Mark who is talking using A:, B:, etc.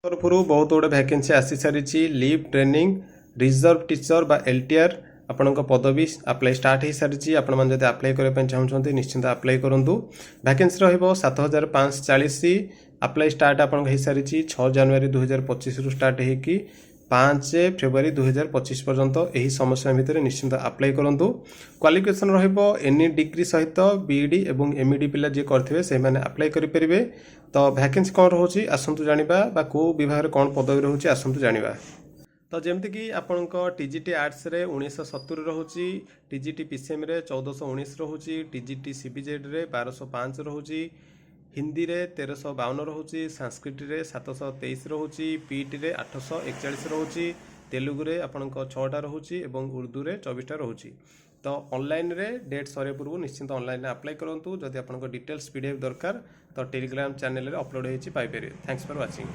A: तरफ बहुत गुड़े भैकेंसी आसी सारी लीव ट्रेनिंग रिजर्व टीचर बा एलटीआर आपण पदवी अप्लाई स्टार्ट हो सारी आपण जब अप्लाई करने चाहते निश्चिंत अप्लाई करूँ। भैकेंसी रो 7540 अप्लाई स्टार्ट आप सारी 6 जनवरी 2025 रु स्टार्ट होगी 5 फेब्रुआरी 2025 पर्यंत यही समय भितर निश्चिंत अप्लाई करूँ। क्वालिफिकेशन एनी डिग्री सहित बीईडी एवं एमईडी पिला जी करथिबे से माने अप्लाई करि परिबे। तो भैकेंसी कौन रोचे आसतु जानिबा बा को विभाग रे कौन पदवी रोचे आसतु जानिबा। तो जमती कि आपंक टीजीटी आर्ट्स रे 1970 रोचे, टीजीटी पीसीएम रे 1419 रोचे, टीजीटी सीबीजेड रे 1205 रोचे, हिंदी रे 1352 रोचे, संस्कृत रे 723 रोचे, पीटी रे 841 रोचे, तेलुगु रे आपंक 6टा रोचे और उर्दू रे 24टा रोचे। तो ऑनलाइन रे डेट सरे पूर्व निश्चिंत ऑनलाइन अप्लाई करूँ। जदि आपंक डिटेल्स पीडीएफ दरकार तो टेलीग्राम चैनल रे अपलोड होती पाइपर। Thanks for watching.